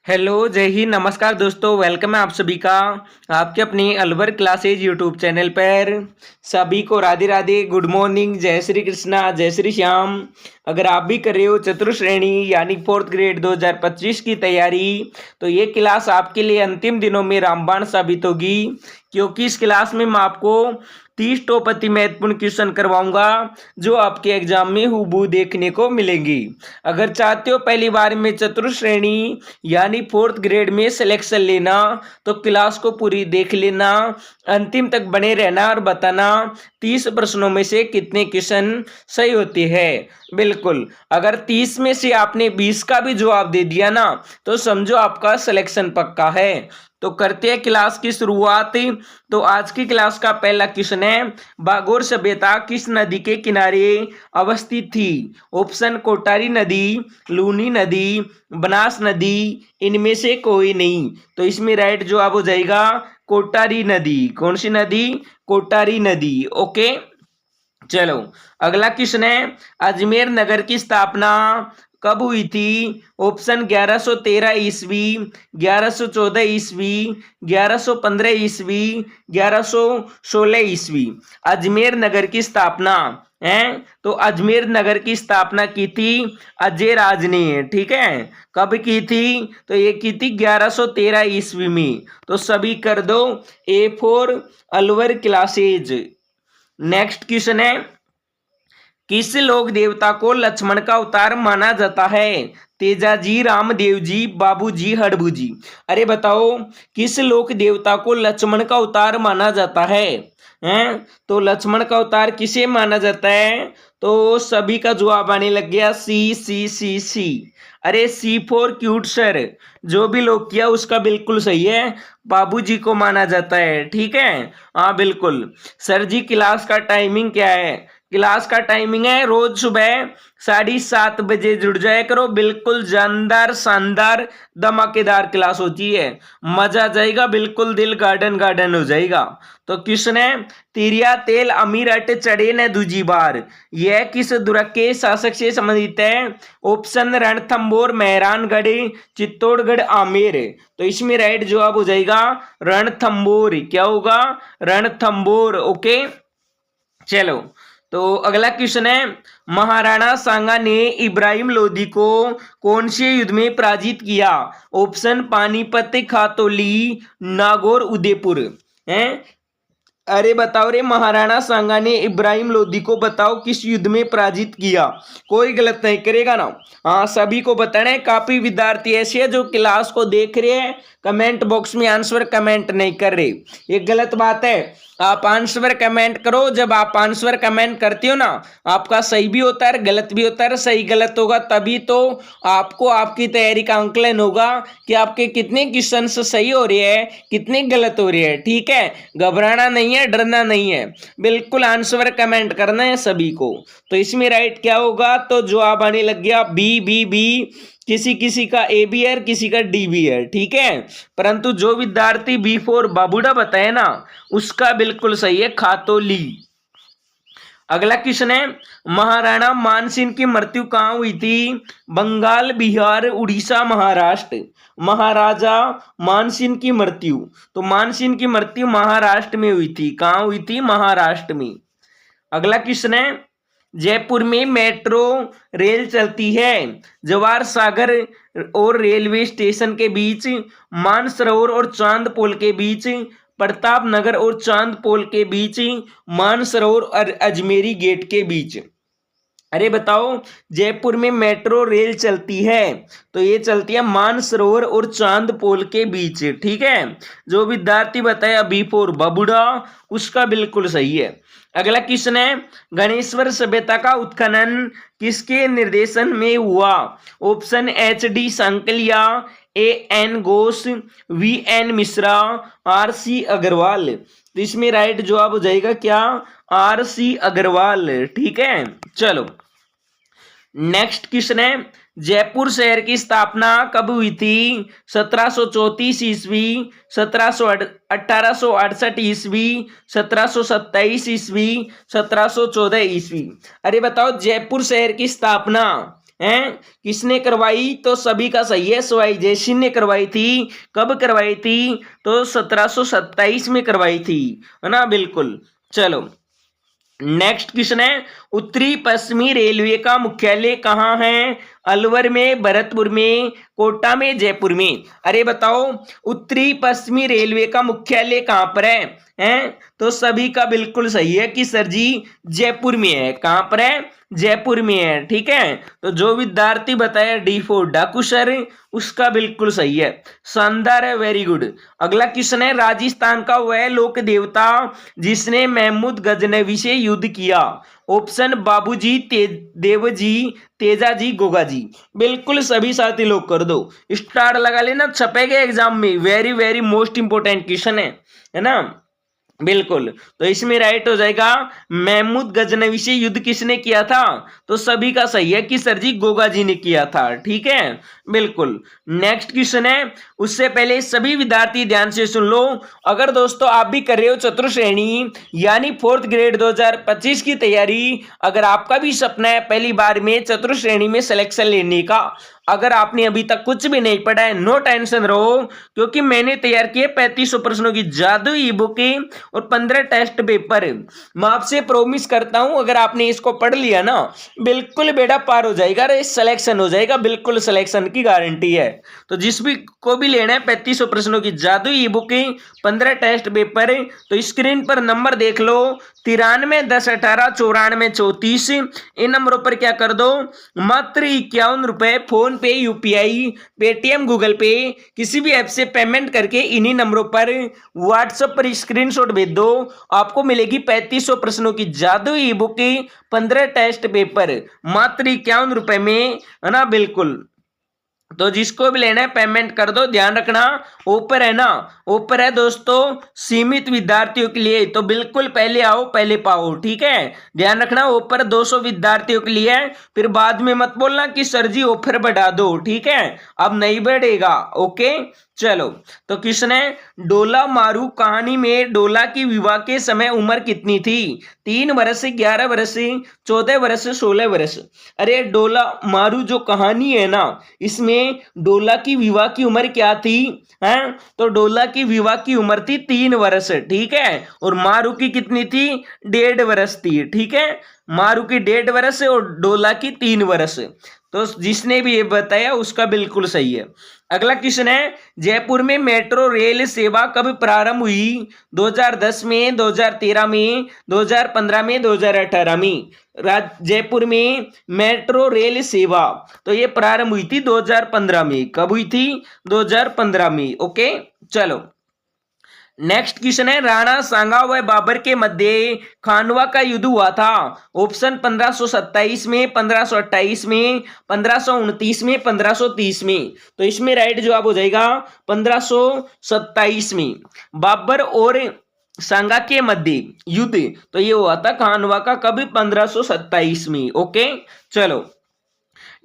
Hello, जय हिंद, नमस्कार दोस्तों। वेलकम है आप सभी का आपके अपनी अलवर क्लासेज यूट्यूब चैनल पर। सभी को राधे राधे, गुड मॉर्निंग, जय श्री कृष्णा, जय श्री श्याम। अगर आप भी कर रहे हो चतुर्श्रेणी यानी फोर्थ ग्रेड 2025 की तैयारी, तो ये क्लास आपके लिए अंतिम दिनों में रामबाण साबित होगी, क्योंकि इस क्लास में मैं आपको 30 टॉप अति महत्वपूर्ण क्वेश्चन करवाऊंगा जो आपके एग्जाम में हूबहू देखने को मिलेंगी। अगर चाहते हो पहली बार में चतुर्श्रेणी यानी फोर्थ ग्रेड में सिलेक्शन लेना, तो क्लास को पूरी देख लेना, अंतिम तक बने रहना और बताना 30 प्रश्नों में से कितने क्वेश्चन सही होते हैं। बिल्कुल, अगर 30 में से आपने 20 का भी जवाब दे दिया ना, तो समझो आपका सिलेक्शन पक्का है। तो करते हैं क्लास की शुरुआत। तो आज की क्लास का पहला क्वेश्चन है, बागोर सभ्यता किस नदी के किनारे अवस्थित थी? ऑप्शन कोटारी नदी, लूनी नदी, बनास नदी, इनमें से कोई नहीं। तो इसमें राइट जवाब हो जाएगा कोटारी नदी। कौन सी नदी? कोटारी नदी। ओके, चलो अगला क्वेश्चन है, अजमेर नगर की स्थापना कब हुई थी? ऑप्शन 1113 ईस्वी, 1114 ईस्वी, 1115 ईस्वी, 1116 ईस्वी। अजमेर नगर की स्थापना है, तो अजमेर नगर की स्थापना की थी अजय राज ने। ठीक है, कब की थी? तो ये की थी 1113 ईस्वी में। तो सभी कर दो A for Alwar classes. Next question है, किस लोक देवता को लक्ष्मण का अवतार माना जाता है? तेजाजी, रामदेव जी, बाबूजी, हड़बू जी। अरे बताओ, किस लोक देवता को लक्ष्मण का अवतार माना जाता है? हैं? तो लक्ष्मण का अवतार किसे माना जाता है? तो सभी का जवाब आने लग गया सी सी सी सी। अरे सी फॉर क्यूट सर, जो भी लोग किया उसका बिल्कुल सही है, बाबूजी को माना जाता है। ठीक है, हाँ बिल्कुल। सर जी, क्लास का टाइमिंग क्या है? क्लास का टाइमिंग है रोज सुबह 7:30 बजे जुड़ जाया करो। बिल्कुल जानदार, शानदार, धमाकेदार क्लास होती है, मजा आ जाएगा, बिल्कुल दिल गार्डन गार्डन हो जाएगा। तो क्वेश्चन है, तिरिया तेल अमीर अट चढ़े न दूजी बार, यह किस दुर्ग के शासक से संबंधित है? ऑप्शन रणथंबोर, मेहरानगढ़, चित्तौड़गढ़, आमेर। तो इसमें राइट जवाब हो जाएगा रणथंबोर। क्या होगा? रणथंबोर। ओके, चलो तो अगला क्वेश्चन है, महाराणा सांगा ने इब्राहिम लोदी को कौन से युद्ध में पराजित किया? ऑप्शन पानीपत, खातौली, नागौर, उदयपुर। हैं? अरे बताओ रे, महाराणा सांगा ने इब्राहिम लोदी को बताओ किस युद्ध में पराजित किया? कोई गलत नहीं करेगा ना। हाँ, सभी को बताना है। काफी विद्यार्थी ऐसे हैं जो क्लास को देख रहे हैं, कमेंट बॉक्स में आंसर कमेंट नहीं कर रहे, ये गलत बात है। आप आंसर कमेंट करो। जब आप आंसर कमेंट करते हो ना, आपका सही भी होता है, गलत भी होता है। सही गलत होगा तभी तो आपको आपकी तैयारी का आंकलन होगा कि आपके कितने क्वेश्चन सही हो रहे हैं, कितने गलत हो रहे हैं। ठीक है, घबराना नहीं है, डरना नहीं है, बिल्कुल आंसर कमेंट करना है सभी को। तो इसमें राइट क्या होगा? तो जवाब आने लग गया बी बी बी। किसी किसी का ए भी है, किसी का डी भी है। ठीक है, परंतु जो विद्यार्थी बी फोर बाबूडा बताए ना, उसका बिल्कुल सही है, खातौली। अगला क्वेश्चन है, महाराणा मानसिंह की मृत्यु कहाँ हुई थी? बंगाल, बिहार, उड़ीसा, महाराष्ट्र। महाराजा मानसिंह की मृत्यु, तो मानसिंह की मृत्यु महाराष्ट्र में हुई थी। कहाँ हुई थी? महाराष्ट्र में। अगला क्वेश्चन है, जयपुर में मेट्रो रेल चलती है, जवाहर सागर और रेलवे स्टेशन के बीच, मानसरोवर और चांदपोल के बीच, प्रताप नगर और चांदपोल के बीच, मानसरोवर और अजमेरी गेट के बीच। अरे बताओ, जयपुर में मेट्रो रेल चलती है, तो ये चलती है मानसरोवर और चांदपोल के बीच। ठीक है, जो विद्यार्थी बताया बी फोर बबुड़ा, उसका बिल्कुल सही है। अगला क्वेश्चन है, गणेश्वर सभ्यता का उत्खनन किसके निर्देशन में हुआ? Option H D Sankalia, A N Ghosh, V N Mishra, R C Agarwal. तो इसमें राइट जवाब हो जाएगा क्या? R C Agarwal. ठीक है, चलो नेक्स्ट क्वेश्चन है, जयपुर शहर की स्थापना कब हुई थी? 1734 ईस्वी, 1868 ईस्वी, 1727 ईस्वी, 1714 ईस्वी। अरे बताओ, जयपुर शहर की स्थापना हैं? किसने करवाई? तो सभी का सही है, सवाई जयसिंह ने करवाई थी। कब करवाई थी? तो 1727 में करवाई थी, है ना? बिल्कुल। चलो नेक्स्ट क्वेश्चन है, उत्तरी पश्चिमी रेलवे का मुख्यालय कहाँ है? अलवर में, भरतपुर में, कोटा में, जयपुर में। अरे बताओ, उत्तरी पश्चिमी रेलवे का मुख्यालय कहाँ पर है? हैं? तो सभी का बिल्कुल सही है कि सर जी जयपुर में है। कहाँ पर है? जयपुर में है। ठीक है, तो जो विद्यार्थी बताया D4 डाकू सर, उसका बिल्कुल सही है। शानदार है, वेरी गुड। अगला क्वेश्चन है, राजस्थान का वह लोक देवता जिसने महमूद गजनवी से युद्ध किया। ऑप्शन बाबूजी, देवजी, तेजाजी, गोगाजी। बिल्कुल सभी साथी लोग कर दो, स्टार लगा लेना, छपेगा एग्जाम में। Very very most important question है ना? बिल्कुल, तो इसमें राइट हो जाएगा महमूद गजनवी से युद्ध किसने किया था? तो सभी का सही है कि सर जी गोगा जी ने किया था। ठीक है, बिल्कुल। नेक्स्ट क्वेश्चन है, उससे पहले सभी विद्यार्थी ध्यान से सुन लो। अगर दोस्तों आप भी कर रहे हो चतुर्थ श्रेणी यानी 4th ग्रेड 2025 की तैयारी, अगर आपका भी सपना है पहली बार में चतुर्थ श्रेणी में सिलेक्शन लेने का, अगर आपने अभी तक कुछ भी नहीं पढ़ा है, नो टेंशन रहो, क्योंकि मैंने तैयार किए 3500 प्रश्नों की जादू ई बुक और 15 टेस्ट पेपर। मैं आपसे प्रॉमिस करता हूं, अगर आपने इसको पढ़ लिया ना, बिल्कुल बेड़ा पार हो जाएगा, रे सिलेक्शन हो जाएगा, बिल्कुल सिलेक्शन की गारंटी है। तो जिस भी को भी लेना है 3500 प्रश्नों की जादू ई बुक, 15 टेस्ट पेपर, तो स्क्रीन पर नंबर देख लो, 93 10 18 94 34। इन नंबरों पर क्या कर दो, मात्र 51 रुपए फोन पे, यूपीआई, पेटीएम, गूगल पे, किसी भी ऐप से पेमेंट करके इन्हीं नंबरों पर व्हाट्सएप पर स्क्रीनशॉट भेज दो। आपको मिलेगी 3500 प्रश्नों की जादू ई बुक, 15 टेस्ट पेपर, मात्र 51 रुपए में, है ना? बिल्कुल। तो जिसको भी लेना है पेमेंट कर दो। ध्यान रखना, ऊपर है ना, ऊपर है दोस्तों सीमित विद्यार्थियों के लिए, तो बिल्कुल पहले आओ पहले पाओ। ठीक है, ध्यान रखना, ऊपर 200 विद्यार्थियों के लिए है, फिर बाद में मत बोलना कि सर जी ऑफर बढ़ा दो। ठीक है, अब नहीं बढ़ेगा। ओके, चलो। तो क्वेश्चन है, डोला मारू कहानी में डोला की विवाह के समय उम्र कितनी थी? 3 वर्ष, 11 वर्ष, 14 वर्ष, 16 वर्ष। अरे डोला मारू जो कहानी है ना, इसमें डोला की विवाह की उम्र क्या थी? हैं? तो डोला की विवाह की उम्र थी 3 वर्ष। ठीक है, और मारू की कितनी थी? 1.5 वर्ष थी। ठीक है, मारू की 1.5 वर्ष और डोला की 3 वर्ष। तो जिसने भी ये बताया उसका बिल्कुल सही है। अगला क्वेश्चन है, जयपुर में मेट्रो रेल सेवा कब प्रारंभ हुई? 2010 में, 2013 में, 2015 में, 2018 में। जयपुर में मेट्रो रेल सेवा तो ये प्रारंभ हुई थी 2015 में। कब हुई थी? 2015 में। ओके, चलो नेक्स्ट क्वेश्चन है, राणा सांगा व बाबर के मध्य खानवा का युद्ध हुआ था। ऑप्शन 1527 में, 1528 में, 1529 में, 1530 में। तो इसमें राइट जवाब हो जाएगा 1527 में। बाबर और सांगा के मध्य युद्ध तो ये हुआ था खानवा का, कभी 1527 में। ओके, चलो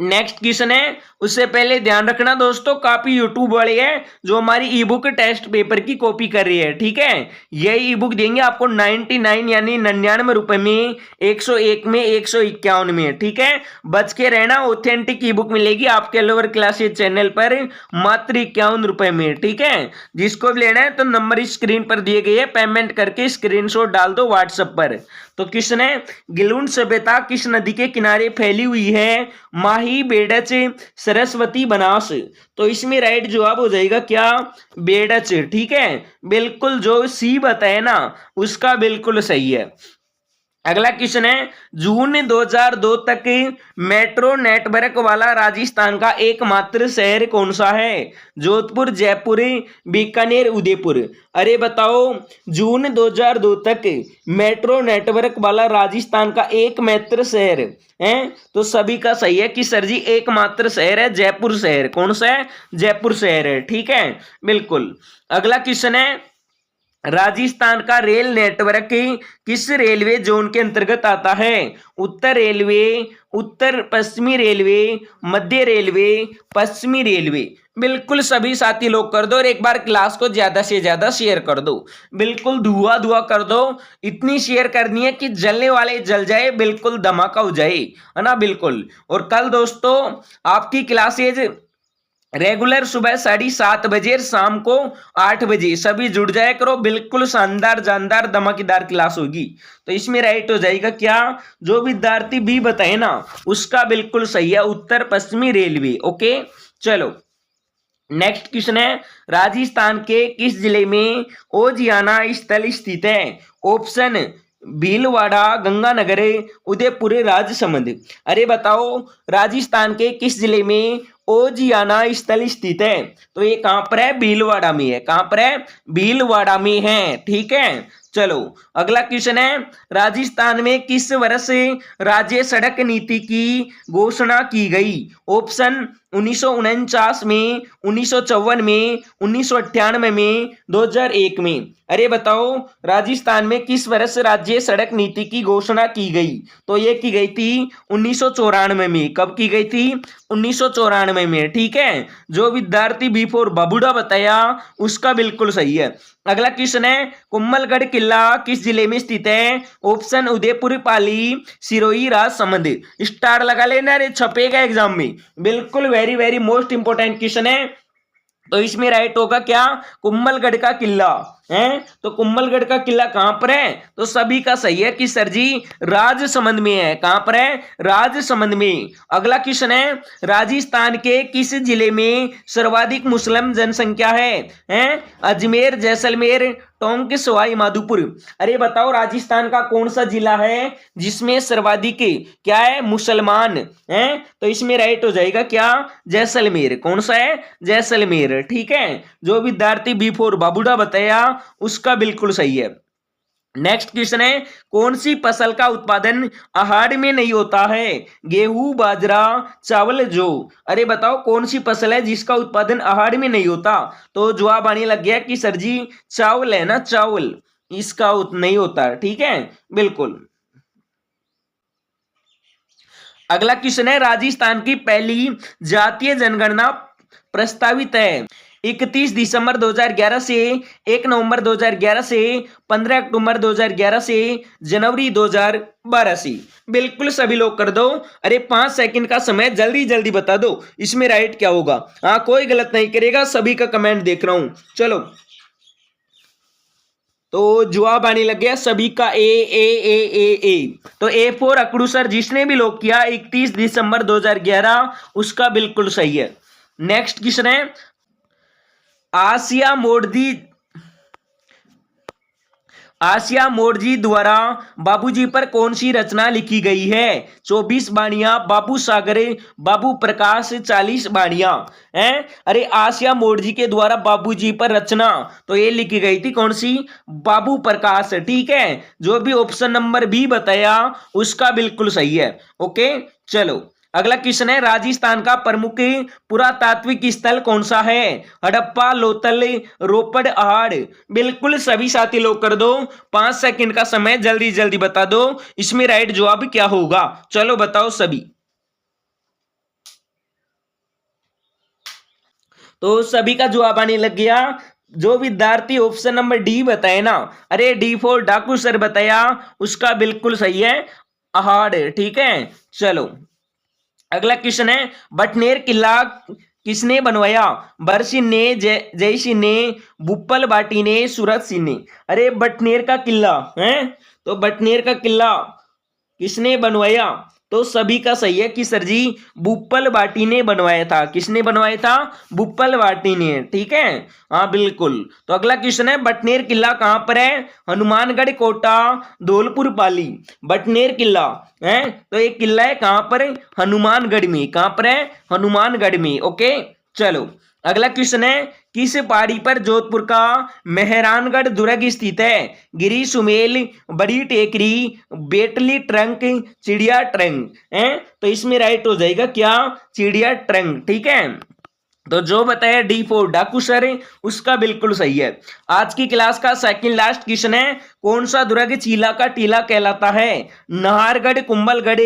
नेक्स्ट क्वेश्चन है, उससे पहले ध्यान रखना दोस्तों, काफी यूट्यूब वाले हैं जो हमारी ई बुक टेस्ट पेपर की कॉपी कर रही है। ठीक है, यही ई बुक देंगे आपको 99 यानी 99 रुपए में, 101 में, 151 में। ठीक है, बच के रहना, ऑथेंटिक ई बुक मिलेगी आपके लोअर क्लासेज चैनल पर मात्र 51 रुपए में। ठीक है, जिसको भी लेना है तो नंबर स्क्रीन पर दिए गए, पेमेंट करके स्क्रीनशॉट डाल दो व्हाट्सएप पर। तो क्वेश्चन है, गिलुंड सभ्यता किस नदी के किनारे फैली हुई है? माही, बेडच, सरस्वती, बनास। तो इसमें राइट जवाब हो जाएगा क्या? बेडच। ठीक है, बिल्कुल जो सी बताए ना उसका बिल्कुल सही है। अगला क्वेश्चन है, जून 2002 तक मेट्रो नेटवर्क वाला राजस्थान का एकमात्र शहर कौन सा है? जोधपुर, जयपुर, बीकानेर, उदयपुर। अरे बताओ, जून 2002 तक मेट्रो नेटवर्क वाला राजस्थान का एकमात्र शहर है, तो सभी का सही है कि सर जी एकमात्र शहर है जयपुर शहर। कौन सा है? जयपुर शहर है। ठीक है, बिल्कुल। अगला क्वेश्चन है, राजस्थान का रेल नेटवर्क किस रेलवे जोन के अंतर्गत आता है? उत्तर रेलवे, उत्तर पश्चिमी रेलवे, मध्य रेलवे, पश्चिमी रेलवे। बिल्कुल सभी साथी लोग कर दो और एक बार क्लास को ज्यादा से ज्यादा शेयर कर दो। बिल्कुल धुआं धुआं कर दो। इतनी शेयर करनी है कि जलने वाले जल जाए, बिल्कुल धमाका हो जाए, है ना। बिल्कुल। और कल दोस्तों आपकी क्लासेज रेगुलर सुबह 7:30 बजे और शाम को 8 बजे सभी जुड़ जाया करो। बिल्कुल शानदार जानदार धमाकेदार क्लास होगी। तो इसमें राइट हो जाएगा क्या, जो विद्यार्थी भी बताए ना उसका बिल्कुल सही है उत्तर पश्चिमी रेलवे। ओके चलो नेक्स्ट क्वेश्चन है, राजस्थान के किस जिले में ओजियाना स्थल स्थित है। ऑप्शन भीलवाड़ा, गंगानगर, उदयपुर, राजसमंद। अरे बताओ राजस्थान के किस जिले में ओजियाना स्थल स्थित है। तो ये कहां पर है, भीलवाड़ा में है। कहां पर है, भीलवाड़ा में है। ठीक है चलो अगला क्वेश्चन है, राजस्थान में किस वर्ष राज्य सड़क नीति की घोषणा की गई। ऑप्शन 1949 में, 1954 में, 1998 में, 2001 में। अरे बताओ राजस्थान में किस वर्ष राज्य सड़क नीति की घोषणा की गई। तो ये की गई थी 1994 में। कब की गई थी, 1994 में। ठीक है जो विद्यार्थी B4 बाबूडा बताया उसका बिल्कुल सही है। अगला क्वेश्चन है, कुम्भलगढ़ किला किस जिले में स्थित है। ऑप्शन उदयपुर, पाली, सिरोही, राजसमंद। स्टार लगा लेना रे, छपेगा एग्जाम में। बिल्कुल very very most important question है। तो इसमें राइट होगा क्या, कुम्भलगढ़ का किला है। तो कुम्भलगढ़ का किला कहां पर है, तो सभी का सही है कि सर जी राजसमंद में है। कहां पर है, राजसमंद में। अगला क्वेश्चन है, राजस्थान के किस जिले में सर्वाधिक मुस्लिम जनसंख्या है? अजमेर, जैसलमेर, टोंक, सवाई माधोपुर। अरे बताओ राजस्थान का कौन सा जिला है जिसमें सर्वाधिक क्या है, मुसलमान है। तो इसमें राइट हो जाएगा क्या, जैसलमेर। कौन सा है, जैसलमेर। ठीक है जो विद्यार्थी B4 बाबूडा बताया उसका बिल्कुल सही है। नेक्स्ट क्वेश्चन है, कौन सी फसल का उत्पादन आहार में नहीं होता है। गेहूं, बाजरा, चावल, जौ। अरे बताओ कौन सी फसल है जिसका उत्पादन आहार में नहीं होता। तो जवाब आने लग गया कि सर जी चावल है ना, चावल इसका नहीं होता। ठीक है बिल्कुल। अगला क्वेश्चन है, राजस्थान की पहली जातीय जनगणना प्रस्तावित है। 31 दिसंबर 2011 से, 1 नवंबर 2011 से, 15 अक्टूबर 2011 से, जनवरी 2012 से। बिल्कुल सभी लोग कर दो। अरे 5 सेकंड का समय, जल्दी जल्दी बता दो इसमें राइट क्या होगा। हाँ कोई गलत नहीं करेगा, सभी का कमेंट देख रहा हूं। चलो तो जवाब आने लग गया सभी का ए। तो A4 अकड़ू सर जिसने भी लोग किया 31 दिसंबर 2011 उसका बिल्कुल सही है। नेक्स्ट क्वेश्चन है, आसिया मोडजी द्वारा बाबूजी पर कौन सी रचना लिखी गई है। 24 बाणियां, बाबू सागर, बाबू प्रकाश, 40 बाणियां हैं। अरे आसिया मोडजी के द्वारा बाबूजी पर रचना तो ये लिखी गई थी कौन सी, बाबू प्रकाश। ठीक है जो भी ऑप्शन नंबर B बताया उसका बिल्कुल सही है। ओके चलो अगला क्वेश्चन है, राजस्थान का प्रमुख पुरातात्विक स्थल कौन सा है। हड़प्पा, लोथल, रोपड़, आहड़। बिल्कुल सभी साथी लोग कर दो। 5 सेकंड का समय, जल्दी जल्दी बता दो इसमें राइट जवाब क्या होगा। चलो बताओ सभी। तो सभी का जवाब आने लग गया। जो विद्यार्थी ऑप्शन नंबर D बताए ना, अरे D4 डाकू सर बताया उसका बिल्कुल सही है, आहड़। ठीक है चलो अगला क्वेश्चन है, बटनेर किला किसने बनवाया। बरसिंह ने, जय सिंह ने, भूपल भाटी ने, सूरत सिंह ने। अरे बटनेर का किला है, तो बटनेर का किला किसने बनवाया। तो सभी का सही है कि सर जी भूपल भाटी ने बनवाया था। किसने बनवाया था, भूपल भाटी ने। ठीक है हाँ बिल्कुल। तो अगला क्वेश्चन है, बटनेर किला कहां पर है। हनुमानगढ़, कोटा, धौलपुर, पाली। बटनेर किला है तो एक किला है कहां पर, हनुमानगढ़ में। कहां पर है, हनुमानगढ़ में। ओके चलो अगला क्वेश्चन है, किस पहाड़ी पर जोधपुर का मेहरानगढ़ दुर्ग स्थित है। गिरी सुमेल, बड़ी टेकरी, बेटली ट्रंक, चिड़िया ट्रंक है। तो इसमें राइट हो जाएगा क्या, चिड़िया ट्रंक। ठीक है तो जो बताया D4 डाकू सर उसका बिल्कुल सही है। आज की क्लास का सेकंड लास्ट क्वेश्चन है, कौन सा दुर्ग चीला का टीला कहलाता है? नाहरगढ़, कुंभलगढ़,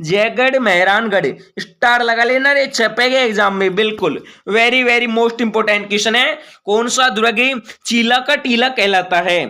जयगढ़, मेहरानगढ़। स्टार लगा लेना रे, छपेगा एग्जाम में। बिल्कुल very very most important question है। कौन सा दुर्ग चीला का टीला कहलाता है?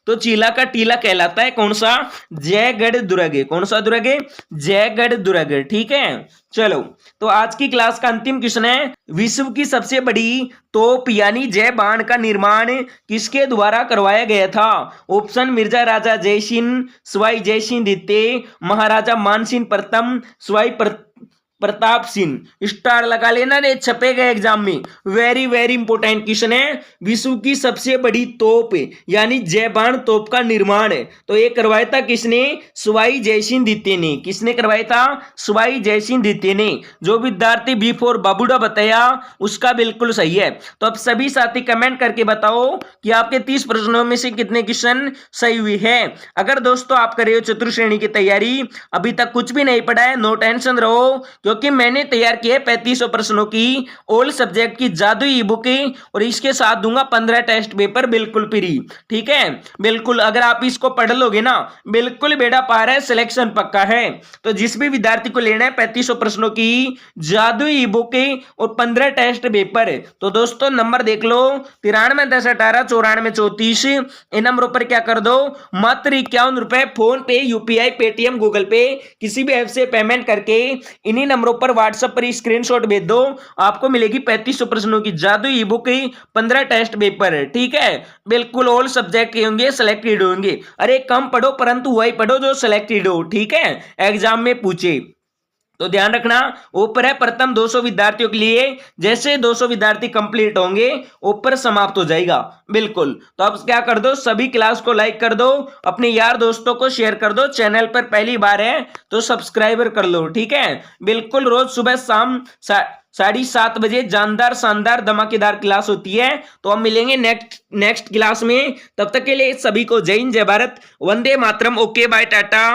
तो चीला का टीला कहलाता है कौन सा? जयगढ़ दुर्ग। कौन सा दुर्ग? जयगढ़ दुर्ग। ठीक है, चलो तो आज की क्लास का अंतिम क्वेश्चन है, विश्व की सबसे बड़ी तोप यानी जय बाण का निर्माण किसके द्वारा करवाया गया था? ऑप्शन मिर्जा राजा जयसिंह, सवाई जयसिंह द्वितीय, महाराजा मानसिंह प्रथम, सवाई प्रताप सिंह। स्टार लगा लेना रे, छपेगा एग्जाम में। वेरी वेरी इंपोर्टेंट क्वेश्चन है। विश्व की सबसे बड़ी तोप यानी जय बाण तोप का निर्माण तो ये करवाया था किसने? सवाई जयसिंह द्वितीय ने। किसने करवाया था? सवाई जयसिंह द्वितीय ने। जो विद्यार्थी बी फॉर बाबूडा बताया उसका बिल्कुल सही है। तो अब सभी साथी कमेंट करके बताओ कि आपके 30 प्रश्नों में से कितने क्वेश्चन सही हुए हैं। अगर दोस्तों आप कर रहे हो चतुर्थ श्रेणी की तैयारी, अभी तक कुछ भी नहीं पढ़ा है, नो टेंशन रहो, क्योंकि मैंने तैयार किए 3500 प्रश्नों की ऑल सब्जेक्ट की जादुई ई बुक और इसके साथ दूंगा 15 टेस्ट पेपर बिल्कुल फ्री। ठीक है, बिल्कुल अगर आप इसको पढ़ लोगे ना, बिल्कुल बेड़ा पार है, सिलेक्शन पक्का है। तो जिस भी विद्यार्थी को लेना है 3500 प्रश्नों की जादुई ई बुक और 15 टेस्ट पेपर, तो दोस्तों नंबर देख लो 93 10 18 94 34। इन नंबरों पर क्या कर दो, मात्र 51 रुपए फोन पे, यूपीआई, पेटीएम, गूगल पे किसी भी ऐप से पेमेंट करके इन्हीं नंबरों पर व्हाट्सएप पर स्क्रीनशॉट भेज दो। आपको मिलेगी 3500 प्रश्नों की जादुई ई बुक, 15 टेस्ट पेपर। ठीक है, बिल्कुल ऑल सब्जेक्ट के होंगे, सिलेक्टेड होंगे। अरे कम पढ़ो परंतु वही पढ़ो जो सिलेक्टेड हो। ठीक है, एग्जाम में पूछे तो ध्यान रखना। ऊपर है प्रथम 200 विद्यार्थियों के लिए, जैसे 200 विद्यार्थी कंप्लीट होंगे ऊपर समाप्त हो जाएगा। बिल्कुल, तो अब क्या कर दो, सभी क्लास को लाइक कर दो, अपने यार दोस्तों को शेयर कर दो, चैनल पर पहली बार है तो सब्सक्राइबर कर लो। ठीक है, बिल्कुल रोज सुबह शाम 7:30 बजे जानदार शानदार धमाकेदार क्लास होती है। तो हम मिलेंगे नेक्स्ट क्लास में। तब तक के लिए सभी को जय हिंद, जय भारत, वंदे मातरम। Okay bye, Tata.